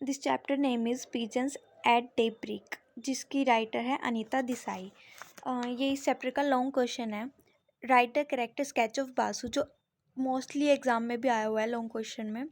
This chapter name is pigeons at daybreak, जिसकी writer है अनीता देसाई। ये इस चैप्टर का लॉन्ग क्वेश्चन है। Write the correct sketch of Basu, जो मोस्टली एग्जाम में भी आया हुआ है लॉन्ग क्वेश्चन में।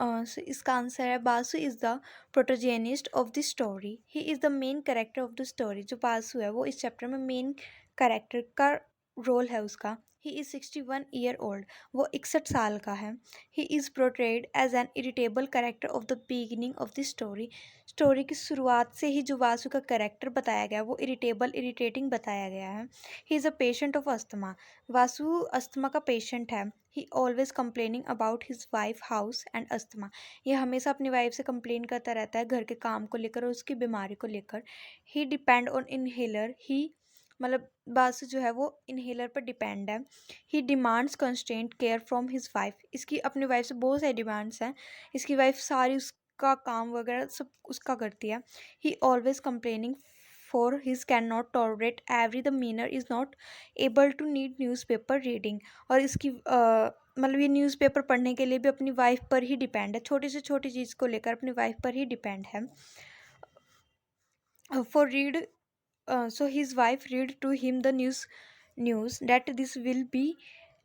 So इसका आंसर है Basu is the protagonist of the story. He is the main character of the story. जो बासु है वो इस चैप्टर में मेन कैरेक्टर का रोल है उसका। ही इज़ 61 ईयर ओल्ड, वो 61 साल का है। He is portrayed as an irritable character of the beginning of the story. Story की शुरुआत से ही जो वासु का कैरेक्टर बताया गया वो इरिटेटिंग बताया गया है। He is a patient of asthma. Vasu asthma का पेशेंट है। He always complaining about his wife, house and asthma. ये हमेशा अपनी वाइफ से कंप्लेन करता रहता है घर के काम को लेकर और उसकी बीमारी को लेकर। He depend on inhaler. He मतलब बासु जो है वो इनहेलर पर डिपेंड है। He demands constant care from his wife. इसकी अपनी वाइफ से बहुत सारी डिमांड्स हैं। इसकी वाइफ सारी उसका काम वगैरह सब उसका करती है। He always complaining for his can not tolerate every the minor is not able to need newspaper reading. और इसकी मतलब ये न्यूज़पेपर पढ़ने के लिए भी अपनी वाइफ पर ही डिपेंड है। छोटी से छोटी चीज़ को लेकर अपनी वाइफ पर ही डिपेंड है। For read so his wife read to him the news that this will be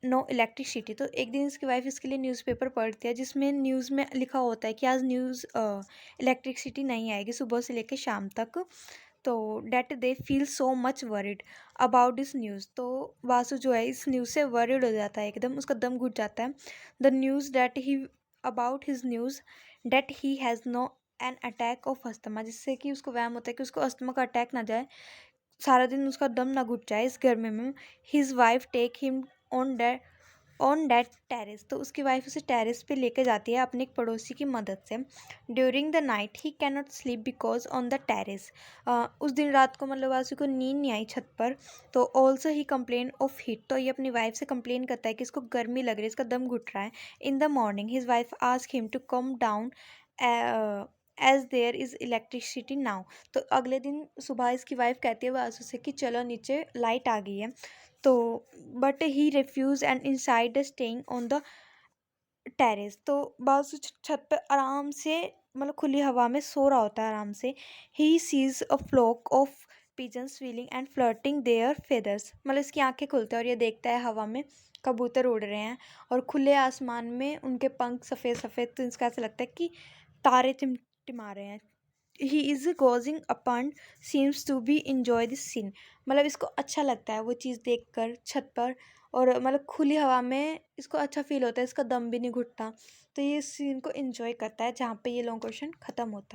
no electricity. तो एक दिन इसकी वाइफ इसके लिए न्यूज़पेपर पढ़ती है जिसमें न्यूज़ में लिखा होता है कि आज इलेक्ट्रिसिटी नहीं आएगी सुबह से लेकर शाम तक। तो that they feel so much worried about this news. तो वासु जो है इस न्यूज़ से वरिड हो जाता है, एकदम उसका दम घुट जाता है। The news that he about his news that he has no an attack of asthma, जिससे कि उसको वहम होता है कि उसको अस्थमा का अटैक ना जाए, सारा दिन उसका दम ना घुट जाए इस गर्मी में। His wife take him on that terrace. तो उसकी वाइफ उसे टेरेस पे लेके जाती है अपने एक पड़ोसी की मदद से। During the night he can not sleep because on the terrace. उस दिन रात को मतलब वासु को नींद नहीं आई छत पर। तो also he complain of heat. तो ये अपनी वाइफ से कंप्लेन करता है कि इसको गर्मी लग रही है, इसका दम घुट रहा है। In the morning his wife ask him to come down as there is electricity now. तो अगले दिन सुबह इसकी वाइफ कहती है वासु से कि चलो नीचे लाइट आ गई है। तो but he refuse and inside staying on the terrace. तो वासु छत पर आराम से मतलब खुली हवा में सो रहा होता है आराम से। He sees a flock of pigeons wheeling and flirting their feathers. मतलब इसकी आंखें खुलते हैं और ये देखता है हवा में कबूतर उड़ रहे हैं और खुले आसमान में उनके पंख सफ़ेद सफ़ेद। तो इसका ऐसा लगता है कि तारे टिमटिमा रहे हैं। He is gazing upon seems to be enjoy this scene. मतलब इसको अच्छा लगता है वो चीज़ देखकर छत पर, और मतलब खुली हवा में इसको अच्छा फील होता है, इसका दम भी नहीं घुटता। तो ये सीन को इंजॉय करता है, जहाँ पे ये लॉन्ग क्वेश्चन ख़त्म होता है।